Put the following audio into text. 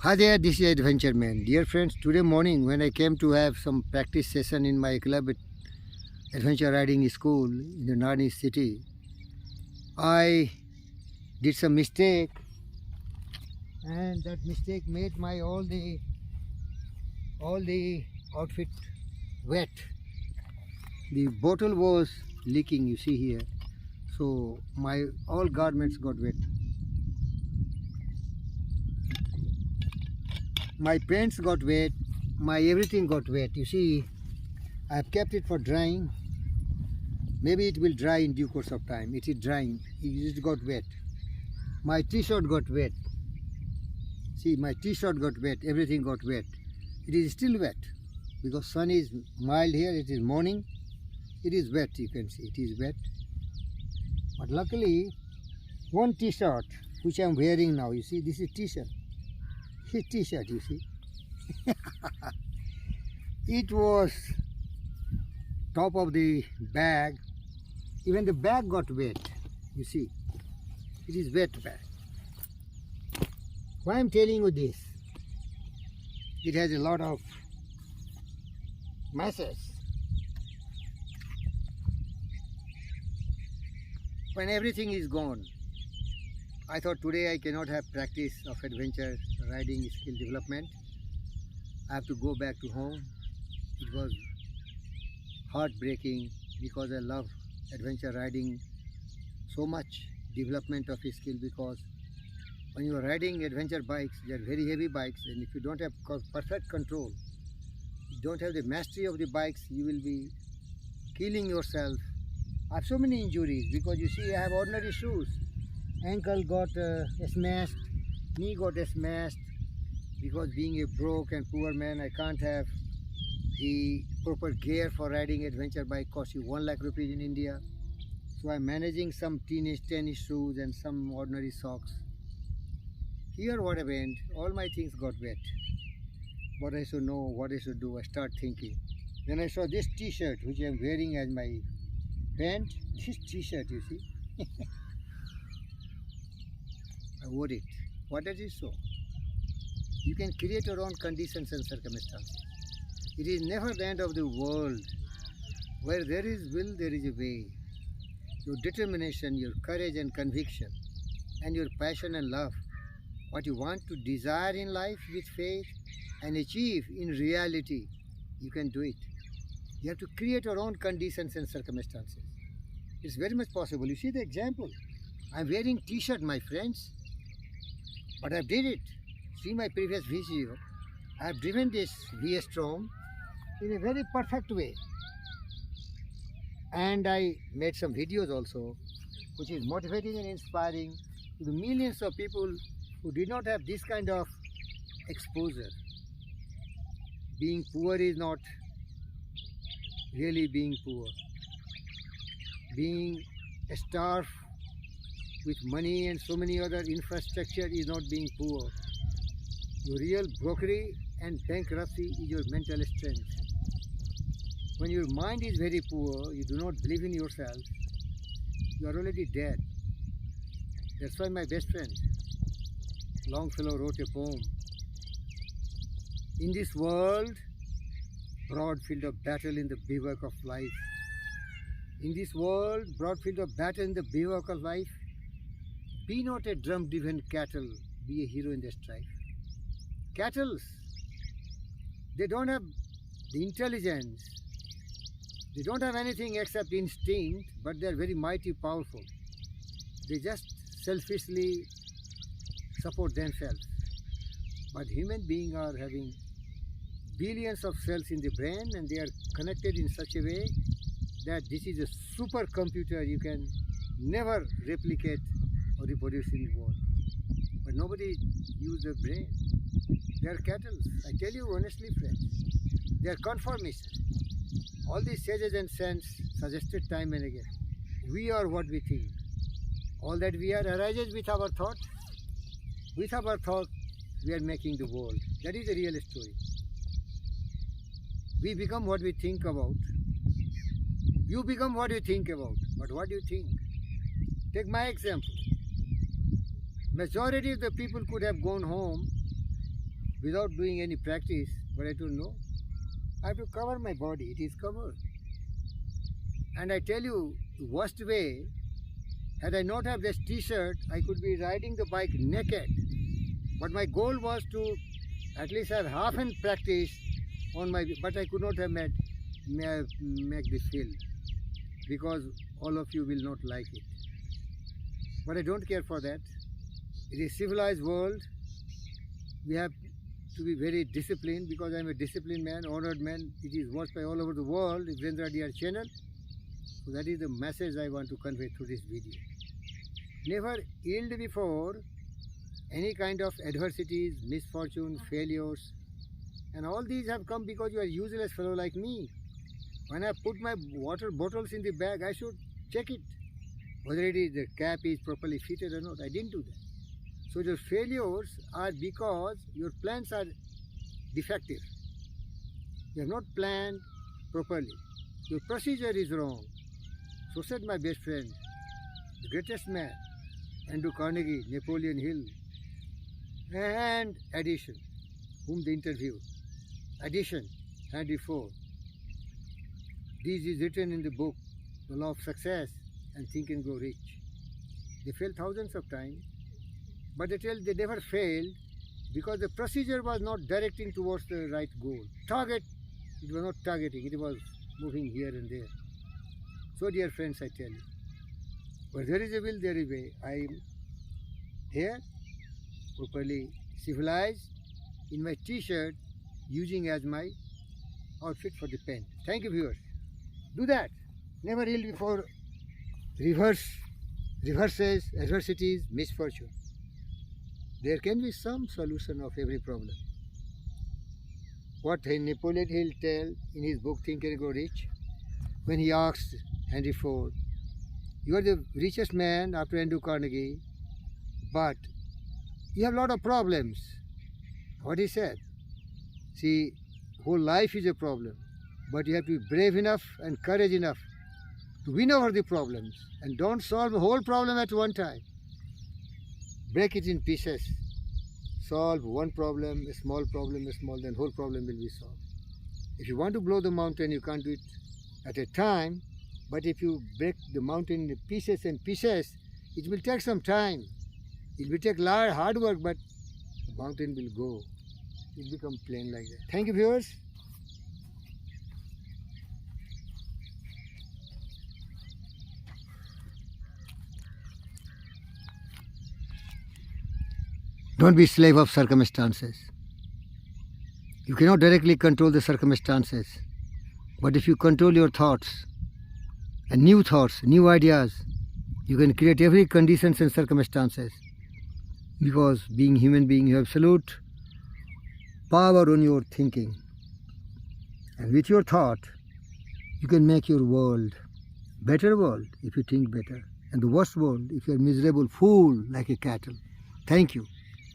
Hi there, this is Adventure Man. Dear friends, today morning when I came to have some practice session in my club at Adventure Riding School in the Narni city, I did some mistake and that mistake made my all the outfit wet. The bottle was leaking, you see here. So my all garments got wet. My pants got wet, my everything got wet. You see, I have kept it for drying. Maybe it will dry in due course of time. It is drying. It got wet. My t-shirt got wet. See, my t-shirt got wet. Everything got wet. It is still wet because sun is mild here. It is morning. It is wet. You can see it is wet. But luckily, one t-shirt which I am wearing now. You see, this is t-shirt. His t-shirt. You see, it was top of the bag. Even the bag got wet. You see, it is wet bag. Why I am telling you this? It has a lot of messes. When everything is gone, I thought today I cannot have practice of adventure riding skill development. I have to go back to home. It was heartbreaking because I love adventure riding so much, development of skill, because when you are riding adventure bikes, they are very heavy bikes, and if you don't have perfect control, you don't have the mastery of the bikes, you will be killing yourself. I have so many injuries because you see I have ordinary shoes. Ankle got smashed, knee got smashed, because being a broke and poor man, I can't have the proper gear for riding adventure bike. Costs you 1 lakh rupees in India. So I'm managing some teenage tennis shoes and some ordinary socks. Here what happened, all my things got wet. What I should know, what I should do, I start thinking. Then I saw this t-shirt which I'm wearing as my pant. This t-shirt, you see. I wore it. What does it show? You can create your own conditions and circumstances. It is never the end of the world. Where there is will, there is a way. Your determination, your courage and conviction, and your passion and love, what you want to desire in life with faith and achieve in reality, you can do it. You have to create your own conditions and circumstances. It's very much possible. You see the example. I'm wearing t-shirt, my friends, but I did it. See my previous video. I have driven this VS Strom in a very perfect way. And I made some videos also, which is motivating and inspiring to the millions of people who did not have this kind of exposure. Being poor is not really being poor. Being starved with money and so many other infrastructure is not being poor. Your real brokery and bankruptcy is your mental strength. When your mind is very poor, you do not believe in yourself, you are already dead. That's why my best friend Longfellow wrote a poem. In this world, broad field of battle in the bivouac of life. In this world, broad field of battle in the bivouac of life, be not a drum-driven cattle, be a hero in the strife. Cattle, they don't have the intelligence, they don't have anything except instinct, but they are very mighty powerful. They just selfishly support themselves. But human beings are having billions of cells in the brain, and they are connected in such a way that this is a supercomputer you can never replicate or reproduce in the world. But nobody uses their brain. They are cattle. I tell you honestly, friends, they are conformists. All these sages and saints suggested time and again, we are what we think. All that we are arises with our thought. With our thought, we are making the world. That is the real story. We become what we think about. You become what you think about. But what do you think? Take my example. Majority of the people could have gone home without doing any practice, but I don't know. I have to cover my body. It is covered. And I tell you, the worst way, had I not have this t-shirt, I could be riding the bike naked. But my goal was to at least have half an practice on my, but I could not have make this film because all of you will not like it. But I don't care for that. It is a civilized world. We have to be very disciplined because I am a disciplined man, honored man. It is watched by all over the world, Virendra Dr channel. So that is the message I want to convey through this video. Never yield before any kind of adversities, misfortune, failures, and all these have come because you are a useless fellow like me. When I put my water bottles in the bag, I should check it, whether it is the cap is properly fitted or not. I didn't do that. So your failures are because your plans are defective. You have not planned properly. Your procedure is wrong. So said my best friend, the greatest man, Andrew Carnegie, Napoleon Hill, and Edison, whom they interviewed. Edison, Henry Ford. This is written in the book, The Law of Success and Think and Grow Rich. They failed thousands of times, but they tell they never failed because the procedure was not directing towards the right goal. Target, it was not targeting, it was moving here and there. So dear friends, I tell you, where there is a will, there is a way. I am here, properly civilized, in my t-shirt, using as my outfit for the pen. Thank you, viewers. Do that. Never yield before reverses, adversities, misfortune. There can be some solution of every problem. What Napoleon Hill tell in his book Think and Grow Rich, when he asked Henry Ford, you are the richest man after Andrew Carnegie, but you have a lot of problems. What he said, see, whole life is a problem, but you have to be brave enough and courage enough to win over the problems and don't solve the whole problem at one time. Break it in pieces. Solve one problem, a small, then whole problem will be solved. If you want to blow the mountain, you can't do it at a time, but if you break the mountain in pieces and pieces, it will take some time. It will take hard work, but the mountain will go. It will become plain like that. Thank you, viewers. Don't be slave of circumstances. You cannot directly control the circumstances, but if you control your thoughts, new ideas, you can create every conditions and circumstances. Because being human being, you have absolute power on your thinking. And with your thought, you can make your world better world if you think better. And the worst world if you are miserable fool like a cattle. Thank you.